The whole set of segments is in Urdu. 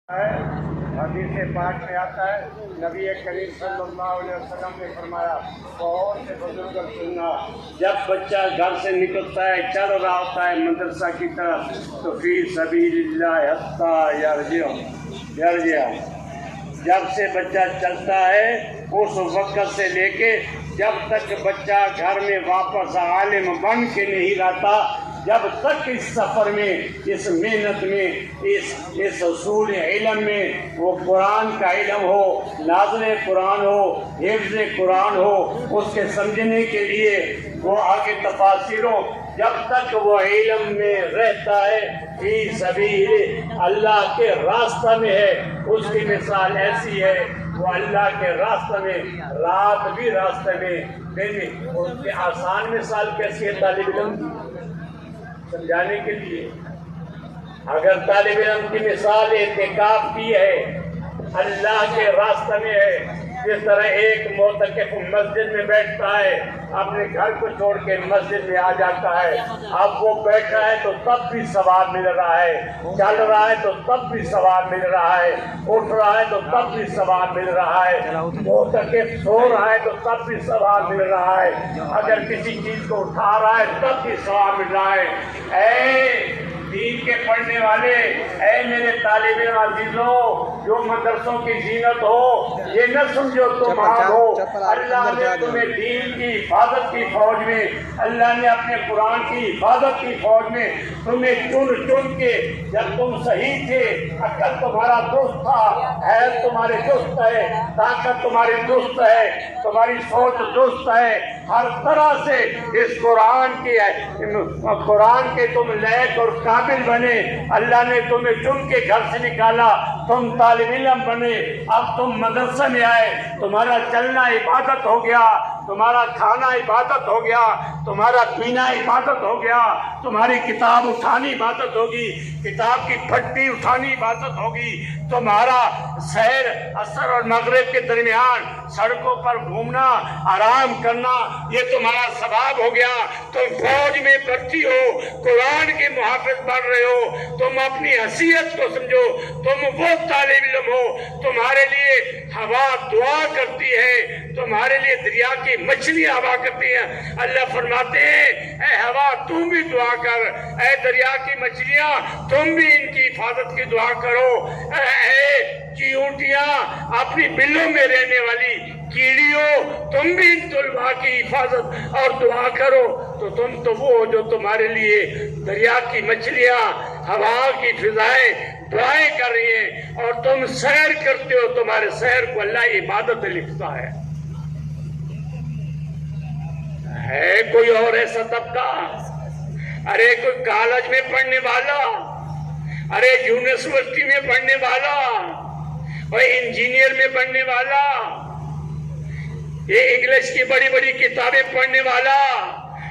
حدیث پاک میں آتا ہے نبی کریم صلی اللہ علیہ وسلم نے فرمایا بہت سے بزرگ سننا جب بچہ گھر سے نکلتا ہے چل رہا ہوتا ہے مدرسہ کی طرف تو فی سبیل اللہ حتی یرجع جب سے بچہ چلتا ہے اس وقت سے لے کے جب تک بچہ گھر میں واپس عالم بن کے نہیں رہتا جب تک اس سفر میں اس محنت میں اس اصول علم میں وہ قرآن کا علم ہو نازل قرآن ہو حفظ قرآن ہو اس کے سمجھنے کے لیے وہ آگے تفاسیر ہو جب تک وہ علم میں رہتا ہے فی سبیل اللہ کے راستہ میں ہے اس کی مثال ایسی ہے وہ اللہ کے راستہ میں رات بھی راستہ میں دن اس کی آسان مثال کیسی ہے طالب علم سمجھانے کے لیے اگر طالب علم کی مثال اعتکاف کی ہے اللہ کے راستہ میں ہے جس طرح ایک معتکف مسجد میں بیٹھتا ہے اپنے گھر کو چھوڑ کے مسجد میں آ جاتا ہے اب وہ بیٹھا ہے تو تب بھی ثواب مل رہا ہے چل رہا ہے تو تب بھی ثواب مل رہا ہے اٹھ رہا ہے تو تب بھی ثواب مل رہا ہے معتکف سو رہا ہے تو تب بھی ثواب مل رہا ہے اگر کسی چیز کو اٹھا رہا ہے تب بھی ثواب مل رہا ہے اے دین کے پڑھنے والے اے میرے طالب علم عزیزوں جو مدرسوں کی زینت ہو یہ نہ سمجھو تم ہو اللہ نے تمہیں دین کی حفاظت کی فوج میں اللہ نے اپنے قرآن کی حفاظت کی فوج میں تمہیں چن کے جب تم صحیح تھے عقل تمہارا درست تھا حیرت تمہارے درست ہے طاقت تمہاری درست ہے تمہاری سوچ درست ہے ہر طرح سے اس قرآن کے تم لائق اور قابل بنے اللہ نے تمہیں چن کے گھر سے نکالا تم طالب علم بنے اب تم مدرسہ میں آئے تمہارا چلنا عبادت ہو گیا تمہارا کھانا عبادت ہو گیا تمہارا پینا عبادت ہو گیا تمہاری کتاب اٹھانی عبادت ہوگی کتاب کی پھٹی اٹھانی عبادت ہوگی تمہارا سیر عصر اور مغرب کے درمیان سڑکوں پر گھومنا آرام کرنا یہ تمہارا ثواب ہو گیا تم فوج میں بھرتی ہو قرآن کے محافظ بن رہے ہو تم اپنی حیثیت کو سمجھو تم وہ طالب علم ہو تمہارے لیے ہوا دعا کرتی ہے تمہارے لیے دریا کی مچھلیاں ہوا کرتی ہیں اللہ فرماتے ہیں اے ہوا تم بھی دعا کر اے دریا کی مچھلیاں تم بھی ان کی حفاظت کی دعا کرو اے چیونٹیاں اپنی بلوں میں رہنے والی کیڑیوں تم بھی ان طلباء کی حفاظت اور دعا کرو تو تم تو وہ جو تمہارے لیے دریا کی مچھلیاں ہوا کی فضائیں دعائیں کر رہی ہیں اور تم سیر کرتے ہو تمہارے سیر کو اللہ عبادت لکھتا ہے کوئی اور ایسا طبقہ ارے کوئی کالج میں پڑھنے والا ارے یونیورسٹی میں پڑھنے والا اور انجینئر میں پڑھنے والا یہ انگلش کی بڑی بڑی کتابیں پڑھنے والا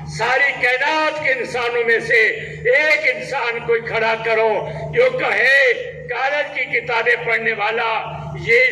ساری کائنات کے انسانوں میں سے ایک انسان کوئی کھڑا کرو جو کہے کالج کی کتابیں پڑھنے والا یہ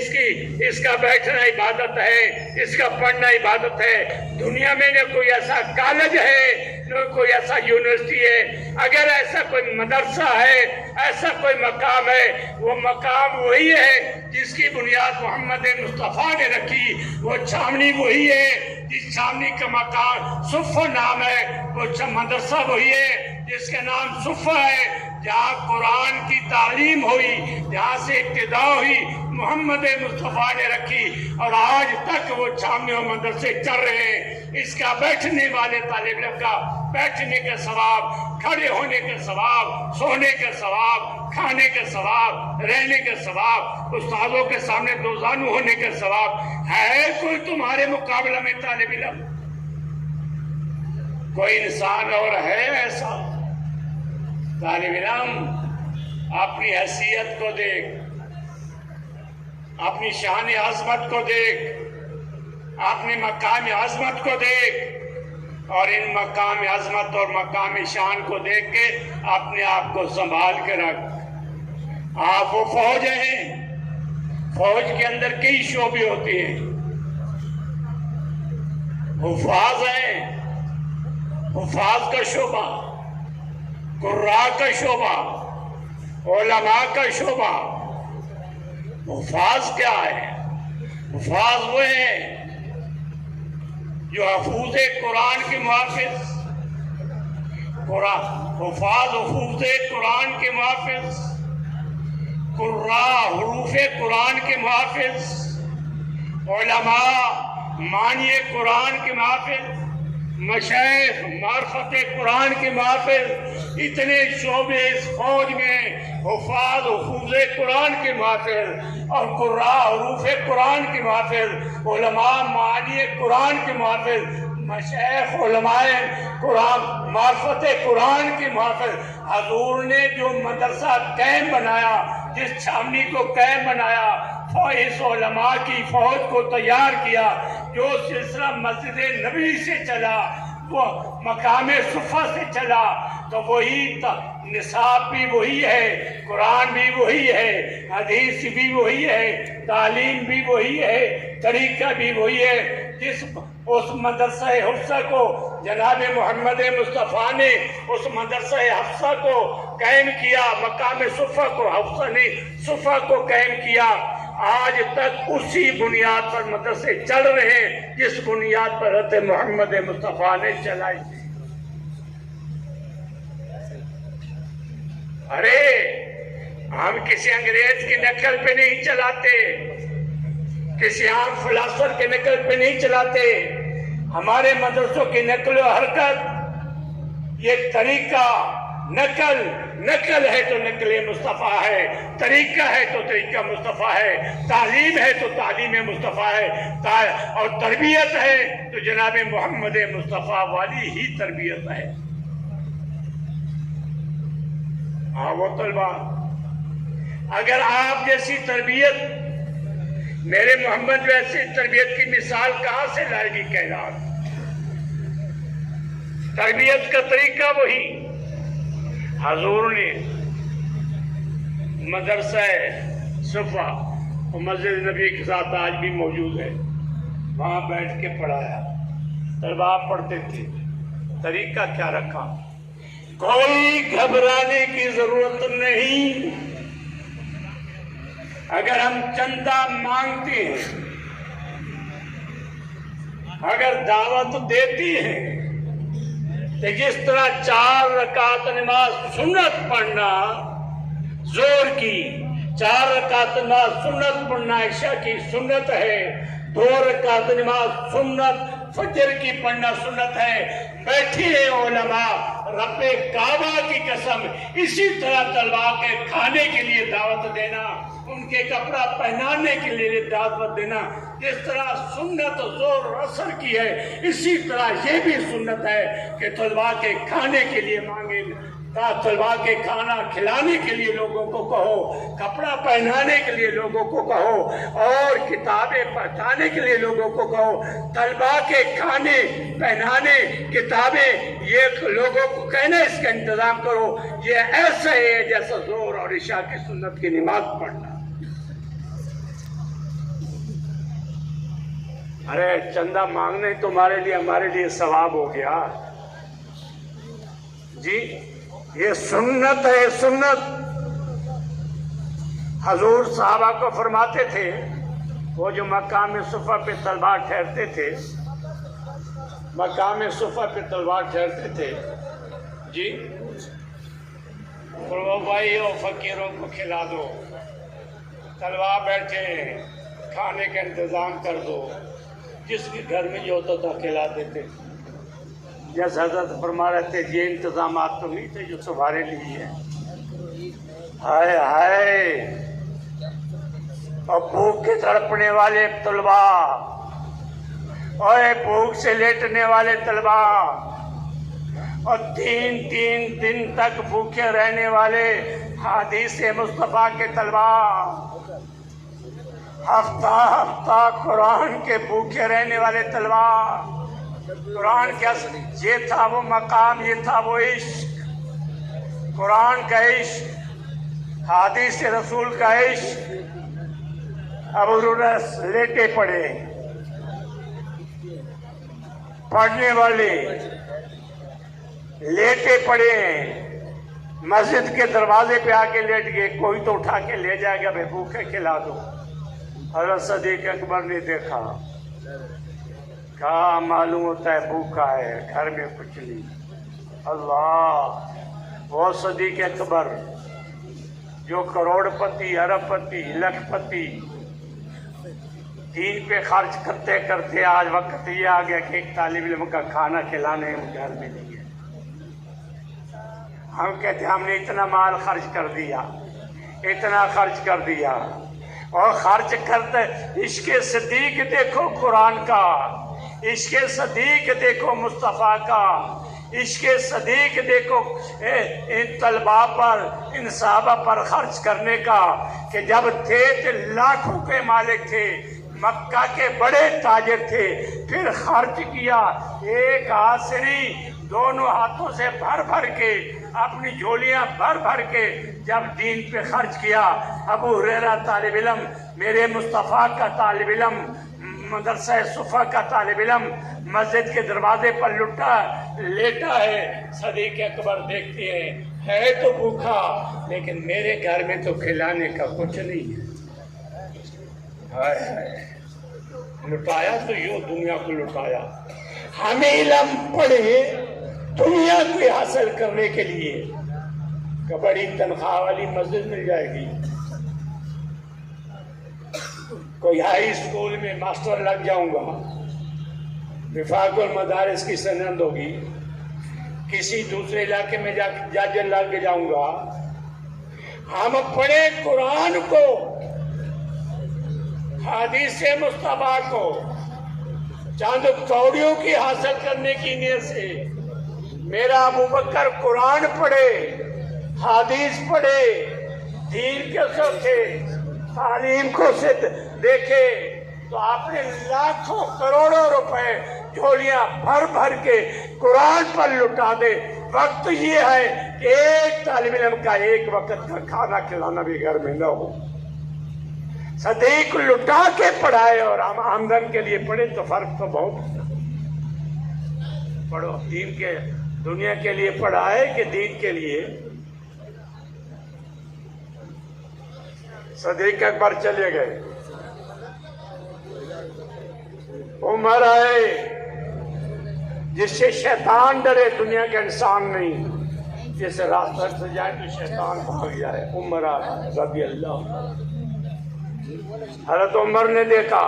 اس کا بیٹھنا عبادت ہے اس کا پڑھنا عبادت ہے دنیا میں نہ کوئی ایسا کالج ہے نہ کوئی ایسا یونیورسٹی ہے اگر ایسا کوئی مدرسہ ہے ایسا کوئی مقام ہے وہ مقام وہی ہے جس کی بنیاد محمد مصطفیٰ نے رکھی وہ چھاونی وہی ہے جس چھاونی کا مقام صفہ نام ہے وہ مدرسہ وہی ہے جس کا نام صفہ ہے جہاں قرآن کی تعلیم ہوئی جہاں سے ابتدا ہوئی محمد مصطفیٰ نے رکھی اور آج تک وہ چھاونے اور مدرسے چل رہے ہیں اس کا بیٹھنے والے طالب علم کا بیٹھنے کا ثواب کھڑے ہونے کا ثواب سونے کا ثواب کھانے کا ثواب رہنے کا ثواب استادوں کے سامنے دوزانو ہونے کا ثواب ہے کوئی تمہارے مقابلہ میں طالب علم کوئی انسان اور ہے ایسا طالب علم اپنی حیثیت کو دیکھ اپنی شان عظمت کو دیکھ اپنے مقام عظمت کو دیکھ اور ان مقام عظمت اور مقام شان کو دیکھ کے اپنے آپ کو سنبھال کے رکھ آپ وہ فوج ہیں فوج کے اندر کئی شعبے ہوتے ہیں حفاظ ہیں حفاظ کا شعبہ قراء کا شعبہ علماء کا شعبہ حفاظ کیا ہے؟ حفاظ وہ ہیں جو حفوظ قرآن کے محافظ، حفوظ قرآن کے محافظ، قراء حروف قرآن کے محافظ، علماء معنی قرآن کے محافظ، مشائخ معرفت قرآن کے محافظ، اتنے شعبے اس فوج میں حفوظ قرآن کے محافظ اور قراء حروف قرآن کے محافظ، علماء معانی قرآن کے محافظ، مشائخ علماء قرآن معرفت قرآن کے محافظ۔ حضور نے جو مدرسہ قائم بنایا، جس چھاونی کو قائم بنایا، اس علماء کی فوج کو تیار کیا، جو سلسلہ مسجد نبی سے چلا، وہ مقام صفہ سے چلا، تو وہی نصاب بھی وہی ہے، قرآن بھی وہی ہے، حدیث بھی وہی ہے، تعلیم بھی وہی ہے، طریقہ بھی وہی ہے۔ اس مدرسہ حفصہ کو جناب محمد مصطفیٰ نے اس مدرسہ حفصہ کو قائم کیا، مقام صفہ کو، حفصہ نے صفہ کو قائم کیا۔ آج تک اسی بنیاد پر مدرسے چل رہے ہیں جس بنیاد پر حضرت محمد مصطفیٰ نے چلائی تھی۔ ارے ہم کسی انگریز کی نقل پہ نہیں چلاتے، کسی عام فلاسفر کے نقل پہ نہیں چلاتے۔ ہمارے مدرسوں کی نقل و حرکت، یہ طریقہ نقل ہے تو نقل مصطفیٰ ہے، طریقہ ہے تو طریقہ مصطفیٰ ہے، تعلیم ہے تو تعلیم مصطفیٰ ہے، اور تربیت ہے تو جناب محمد مصطفیٰ والی ہی تربیت ہے۔ وہ طلبہ، اگر آپ جیسی تربیت، میرے محمد جیسی تربیت کی مثال کہاں سے لائے گی کائنات؟ تربیت کا طریقہ وہی۔ حضور نے مدرسہ صفہ اور مسجد نبی کے ساتھ آج بھی موجود ہے، وہاں بیٹھ کے پڑھایا، طلباء پڑھتے تھے۔ طریقہ کیا رکھا؟ کوئی گھبرانے کی ضرورت نہیں۔ اگر ہم چندہ مانگتے ہیں، اگر دعوت دیتی ہیں، تو جس طرح 4 رکعت نماز سنت پڑھنا زور کی، 4 رکعت نماز سنت پڑھنا عشاء کی سنت ہے، 2 رکعت نماز سنت فجر کی پڑھنا سنت ہے، بیٹھی ہے علماء، رب کعبہ کی قسم اسی طرح طلباء کے کھانے کے لیے دعوت دینا، ان کے کپڑا پہنانے کے لیے دعوت دینا، جس طرح سنت زور اور اثر کی ہے، اسی طرح یہ بھی سنت ہے کہ طلباء کے کھانے کے لیے مانگے، طلباء کے کھانا کھلانے کے لیے لوگوں کو کہو، کپڑا پہنانے کے لیے لوگوں کو کہو، اور کتابیں پڑھانے کے لیے لوگوں کو کہو۔ طلباء کے کھانے پہنانے کتابیں یہ لوگوں کو کہنا، اس کا انتظام کرو، یہ ایسا ہے جیسا زور اور عشاء کی سنت کی نماز پڑھنا۔ ارے چندہ مانگنے تمہارے لیے ہمارے لیے ثواب ہو گیا جی، یہ سنت ہے، سنت۔ حضور صحابہ کو فرماتے تھے، وہ جو مقام صفہ پہ طلباء ٹھہرتے تھے، مقام صفہ پہ طلباء ٹھہرتے تھے جی، بھائیوں فقیروں کو کھلا دو، طلباء بیٹھے ہیں، کھانے کا انتظام کر دو، جس کے گھر میں جو ہوتا تھا کھلا دیتے۔ جیسے حضرت فرما رہے تھے، یہ انتظامات تو نہیں تھے جو تمہارے لیے ہیں۔ ہائے ہائے، اور بھوک کے تڑپنے والے طلباء، اور بھوک سے لیٹنے والے طلباء، اور 3 دن تک بھوکے رہنے والے حدیث مصطفیٰ کے طلباء، ہفتہ قرآن کے بھوکے رہنے والے طلباء۔ قرآن کا یہ تھا وہ مقام، یہ تھا وہ عشق، قرآن کا عشق، حدیث رسول کا عشق۔ اب حضور لیٹے پڑے، پڑھنے والے لیٹے پڑے ہیں، مسجد کے دروازے پہ آ کے لیٹ گئے، کوئی تو اٹھا کے لے جائے گا، بھائی بھوکے کھلا دو۔ حضرت صدیق اکبر نے دیکھا، کہا معلوم ہوتا ہے بھوکا ہے، گھر میں کچھ نہیں۔ اللہ، وہ صدیق اکبر جو کروڑ پتی، ارب پتی، لکھ پتی دین پہ خرچ کرتے کرتے آج وقت یہ آ گیا کہ ایک طالب علم کا کھانا کھلانے گھر میں نہیں ہے۔ ہم کہتے ہیں ہم نے اتنا مال خرچ کر دیا، اتنا خرچ کر دیا، اور خرچ کرتے عشق صدیق دیکھو قرآن کا، عشق صدیق دیکھو مصطفیٰ کا، عشق صدیق دیکھو ان طلباء پر، ان صحابہ پر خرچ کرنے کا، کہ جب تھے تو لاکھوں کے مالک تھے، مکہ کے بڑے تاجر تھے، پھر خرچ کیا ایک ہاتھ سے نہیں، دونوں ہاتھوں سے بھر بھر کے، اپنی جھولیاں بھر بھر کے جب دین پہ خرچ کیا۔ ابو ہریرہ طالب علم، میرے مصطفیٰ کا طالب علم، مدرسہ صفا کا طالب علم مسجد کے دروازے پر لیٹا ہے، صدیق اکبر دیکھتے ہیں ہے تو بھوکا، لیکن میرے گھر میں تو کھلانے کا کچھ نہیں ہے۔ لٹایا تو یوں دنیا کو لٹایا۔ ہمیں علم پڑھے دنیا کو حاصل کرنے کے لیے کہ بڑی تنخواہ والی مسجد مل جائے گی، کوئی ہائی اسکول میں ماسٹر لگ جاؤں گا، وفاق المدارس کی سند ہوگی، کسی دوسرے علاقے میں جج لگ جاؤں گا۔ ہم پڑھے قرآن کو، حدیث مصطفیٰ کو، چاند کوڑیوں کی حاصل کرنے کی نیت سے۔ میرا ابو بکر قرآن پڑھے، حدیث پڑھے، دین کے سوچے، تعلیم کو دیکھے، تو آپ نے لاکھوں کروڑوں روپے جھولیاں بھر بھر کے قرآن پر لٹا دے۔ وقت یہ ہے کہ ایک طالب علم کا ایک وقت کا کھانا کھلانا بھی گھر میں نہ ہو۔ صدیق لٹا کے پڑھائے اور ہم آمدن کے لیے پڑھے تو فرق تو بہت۔ پڑھو دین کے، دنیا کے لیے پڑھائے کہ دین کے لیے؟ صدیق اکبر چلے گئے، عمر آئے، جس سے شیطان ڈرے، دنیا کا انسان نہیں، جس راستہ سے جائے تو شیطان بھاگ جائے۔ عمر رضی اللہ، حضرت عمر نے دیکھا،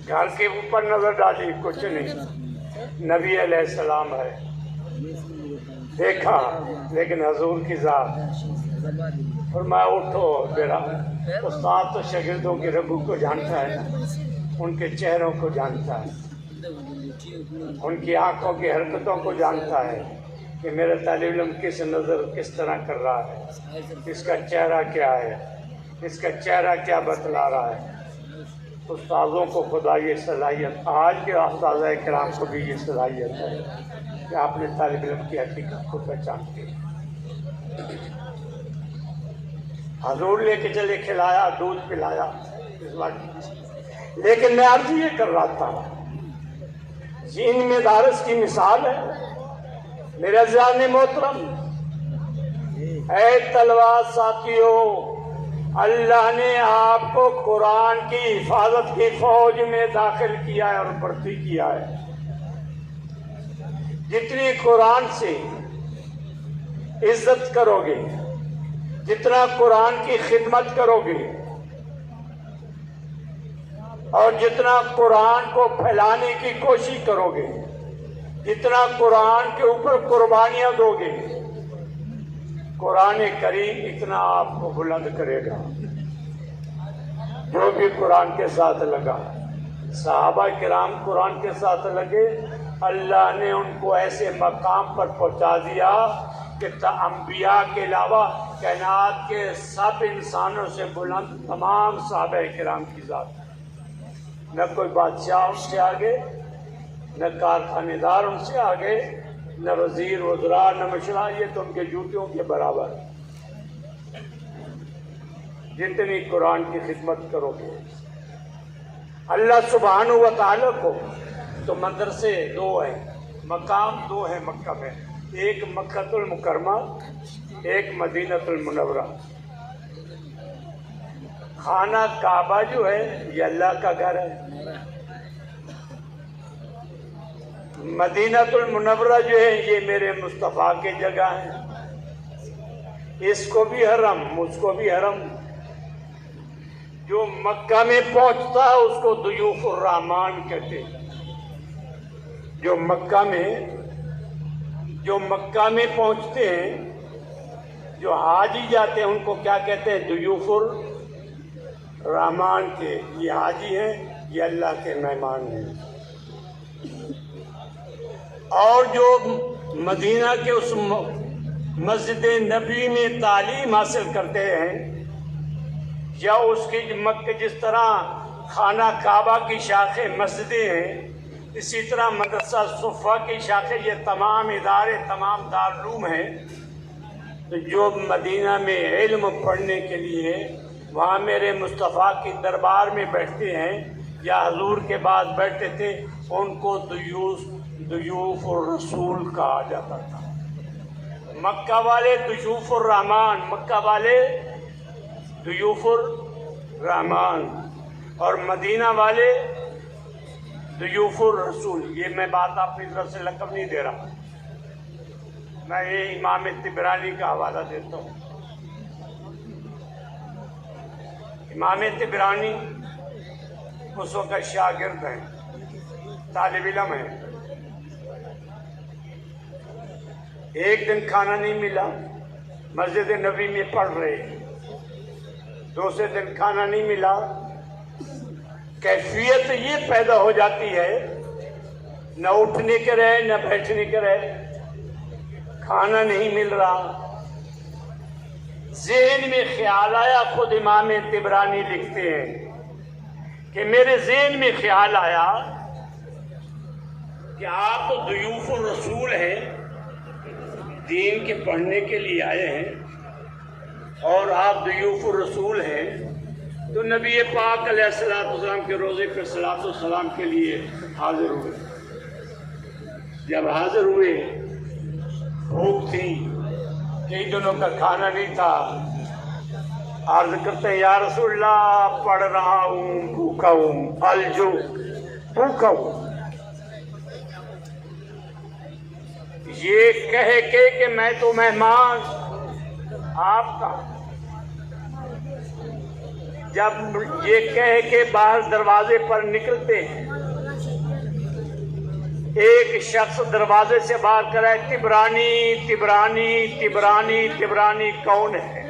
گھر کے اوپر نظر ڈالی، کچھ نہیں، نبی علیہ السلام ہے، دیکھا، لیکن حضور کی ذات۔ فرمایا اٹھو، میرا استاد تو شاگردوں کے رگوں کو جانتا ہے، ان کے چہروں کو جانتا ہے، ان کی آنکھوں کی حرکتوں کو جانتا ہے کہ میرا طالب علم کس نظر کس طرح کر رہا ہے، اس کا چہرہ کیا ہے، اس کا چہرہ کیا بتلا رہا ہے۔ استاذوں کو خدا یہ صلاحیت، آج کے اساتذہ کرام کو بھی یہ صلاحیت ہے کہ آپ نے طالب علم کی حقیقت کو پہچانتے ہیں۔ حضور لے کے چلے، کھلایا، دودھ پلایا، اس بات، لیکن میں عرض یہ کر رہا تھا، جن میں دارس کی مثال ہے میرے عزیزان محترم۔ اے طلبہ ساتھیوں، اللہ نے آپ کو قرآن کی حفاظت کی فوج میں داخل کیا ہے اور بھرتی کیا ہے۔ جتنی قرآن سے عزت کرو گے، جتنا قرآن کی خدمت کرو گے، اور جتنا قرآن کو پھیلانے کی کوشش کرو گے، جتنا قرآن کے اوپر قربانیاں دو گے، قرآن کریم اتنا آپ کو بلند کرے گا۔ جو بھی قرآن کے ساتھ لگا، صحابہ کرام قرآن کے ساتھ لگے، اللہ نے ان کو ایسے مقام پر پہنچا دیا کہ انبیاء کے علاوہ کائنات کے سب انسانوں سے بلند تمام صحابہ کرام کی ذات۔ نہ کوئی بادشاہ ان سے آگے، نہ کارخانے دار ان سے آگے، نہ وزیر وزراء، نہ مشرا، یہ تو ان کے جوتیوں کے برابر۔ جتنی قرآن کی خدمت کرو گے اللہ سبحانہ و تعالیٰ کو، تو مدرسے دو ہیں، مقام دو ہیں مکہ میں، ایک مکۃ المکرمہ، ایک مدینۃ المنورہ۔ خانہ کعبہ جو ہے یہ اللہ کا گھر ہے، مدینۃ المنورہ جو ہے یہ میرے مصطفیٰ کی جگہ ہے، اس کو بھی حرم اس کو بھی حرم۔ جو مکہ میں پہنچتا ہے اس کو ضیوف الرحمان کہتے ہیں۔ جو مکہ میں پہنچتے ہیں، جو حاجی جاتے ہیں ان کو کیا کہتے ہیں؟ ضیوف الرحمان کے۔ یہ حاجی ہیں، یہ اللہ کے مہمان ہیں۔ اور جو مدینہ کے اس مسجد نبی میں تعلیم حاصل کرتے ہیں، یا اس کی جس طرح خانہ کعبہ کی شاخیں مسجدیں ہیں، اسی طرح مدرسہ صفہ کی شاخیں، یہ تمام ادارے تمام دارالعلوم ہیں۔ تو جو مدینہ میں علم پڑھنے کے لیے وہاں میرے مصطفیٰ کی دربار میں بیٹھتے ہیں یا حضور کے بعد بیٹھتے تھے، ان کو ضیوف الرسول کہا جاتا تھا۔ مکہ والے ضیوف الرحمان، مکہ والے ضیوف الرحمان، اور مدینہ والے ضیوف الرسول۔ یہ میں بات اپنی طرف سے لقب نہیں دے رہا، میں یہ امام طبرانی کا حوالہ دیتا ہوں۔ امام طبرانی اس وقت شاگرد ہیں، طالب علم ہیں۔ ایک دن کھانا نہیں ملا، مسجد نبی میں پڑھ رہے، دوسرے دن کھانا نہیں ملا۔ کیفیت یہ پیدا ہو جاتی ہے، نہ اٹھنے کے رہے نہ بیٹھنے کے رہے، کھانا نہیں مل رہا۔ ذہن میں خیال آیا، خود امام طبرانی لکھتے ہیں کہ میرے ذہن میں خیال آیا کہ آپ تو ضیوف الرسول ہیں، دین کے پڑھنے کے لیے آئے ہیں، اور آپ ضیوف الرسول ہیں، تو نبی پاک علیہ السلام کے روضے پر صلاۃ والسلام کے لیے حاضر ہوئے۔ جب حاضر ہوئے، بھوک تھی، کئی دنوں کا کھانا نہیں تھا، عرض کرتے ہیں یا رسول اللہ پڑھ رہا ہوں، بھوکا ہوں، الجو، بھوکا ہوں۔ یہ کہہ کے کہ میں تو مہمان آپ کا، جب یہ کہہ کے باہر دروازے پر نکلتے ہیں، ایک شخص دروازے سے باہر کر رہا ہے، طبرانی طبرانی طبرانی طبرانی کون ہے؟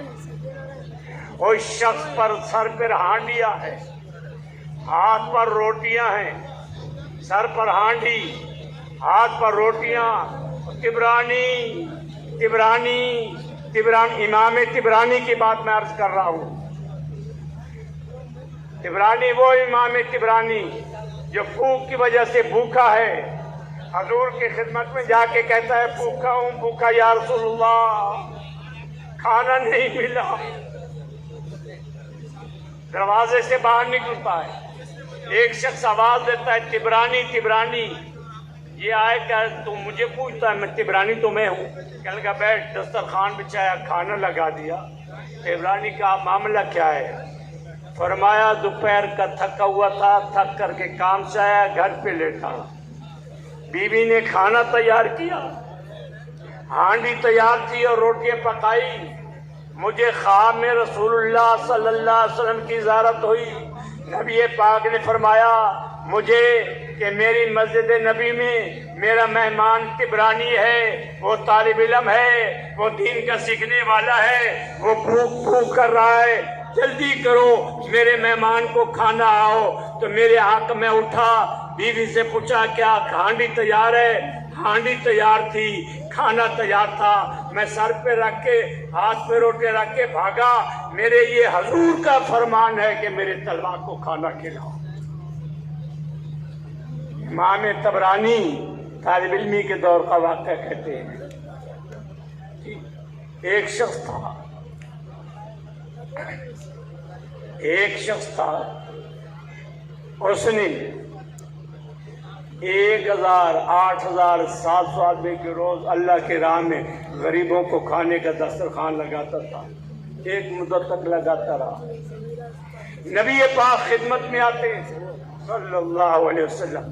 اس شخص پر سر پر ہانڈیاں ہے، ہاتھ پر روٹیاں ہیں، سر پر ہانڈی، ہاتھ پر روٹیاں، طبرانی طبرانی طبرانی، امام طبرانی کی بات میں عرض کر رہا ہوں۔ طبرانی وہ امام طبرانی جو بھوک کی وجہ سے بھوکا ہے، حضور کی خدمت میں جا کے کہتا ہے بھوکا ہوں، بھوکا یا رسول اللہ، کھانا نہیں ملا۔ دروازے سے باہر نکلتا ہے، ایک شخص آواز دیتا ہے طبرانی طبرانی۔ یہ آئے کہ تو مجھے پوچھتا ہے، میں طبرانی تو میں ہوں۔ کہنے لگا بیٹھ، دسترخوان بچھایا، کھانا لگا دیا۔ طبرانی کا معاملہ کیا ہے؟ فرمایا دوپہر کا تھکا ہوا تھا، تھک کر کے کام سے آیا، گھر پہ لیٹا، بیوی نے کھانا تیار کیا، ہانڈی تیار تھی اور روٹیاں پکائی، مجھے خواب میں رسول اللہ صلی اللہ علیہ وسلم کی زیارت ہوئی۔ نبی پاک نے فرمایا مجھے کہ میری مسجد نبی میں میرا مہمان طبرانی ہے، وہ طالب علم ہے، وہ دین کا سیکھنے والا ہے، وہ بھوک کر رہا ہے، جلدی کرو میرے مہمان کو کھانا آؤ۔ تو میرے حق میں اٹھا، بیوی سے پوچھا کیا ہانڈی تیار ہے؟ ہانڈی تیار تھی، کھانا تیار تھا، میں سر پہ رکھ کے، ہاتھ پہ روٹی رکھ کے بھاگا، میرے یہ حضور کا فرمان ہے کہ میرے طلبہ کو کھانا کھلاؤ۔ امام طبرانی طالب علمی کے دور کا واقعہ کہتے ہیں، ایک شخص تھا، اس نے 1000 8000 700 آدمی کے روز اللہ کے راہ میں غریبوں کو کھانے کا دسترخوان لگاتا تھا، ایک مدت تک لگاتا رہا۔ نبی پاک خدمت میں آتے صلی اللہ علیہ وسلم،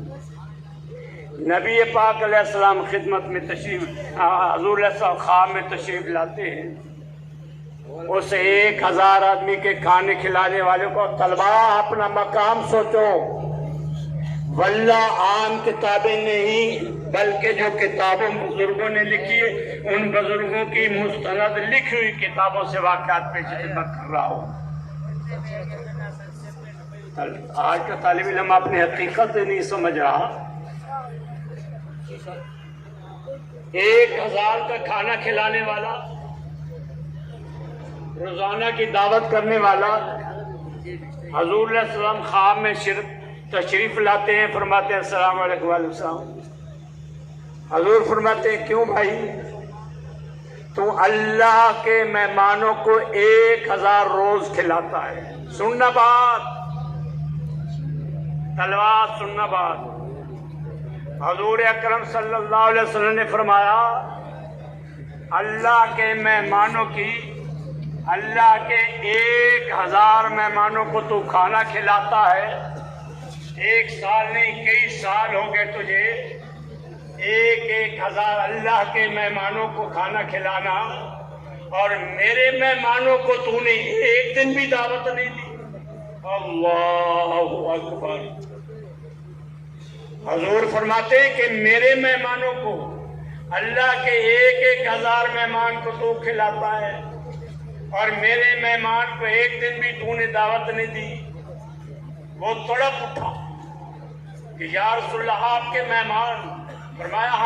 نبی پاک علیہ السلام خدمت میں تشریف، حضور علیہ السلام خواب میں تشریف لاتے ہیں، اس 1000 آدمی کے کھانے کھلانے والے کو طلبا اپنا مقام سوچو، واللہ عام کتابیں نہیں بلکہ جو کتابوں بزرگوں نے لکھی ہے ان بزرگوں کی مستند لکھی ہوئی کتابوں سے واقعات پیش خدمت کر رہا ہوں۔ آج کا طالب علم اپنی حقیقت نہیں سمجھ رہا۔ 1000 کا کھانا کھلانے والا، روزانہ کی دعوت کرنے والا، حضور علیہ السلام خواب میں تشریف لاتے ہیں، فرماتے ہیں السلام علیکم وعلیکم السلام۔ حضور فرماتے ہیں کیوں بھائی؟ تو اللہ کے مہمانوں کو 1000 روز کھلاتا ہے۔ سننا بات، تلوار سننا بات۔ حضور اکرم صلی اللہ علیہ وسلم نے فرمایا اللہ کے مہمانوں کی، اللہ کے 1000 مہمانوں کو تو کھانا کھلاتا ہے، 1 سال نہیں کئی سال ہو گئے تجھے 1000 اللہ کے مہمانوں کو کھانا کھلانا، اور میرے مہمانوں کو تو نے 1 دن بھی دعوت نہیں دی۔ اللہ اکبر۔ حضور فرماتے ہیں کہ میرے مہمانوں کو، اللہ کے 1000 مہمان کو تو کھلاتا ہے اور میرے مہمان کو 1 دن بھی تو نے دعوت نہیں دی۔ وہ تڑپ اٹھا کہ یا رسول اللہ آپ کے مہمان، فرمایا ہاں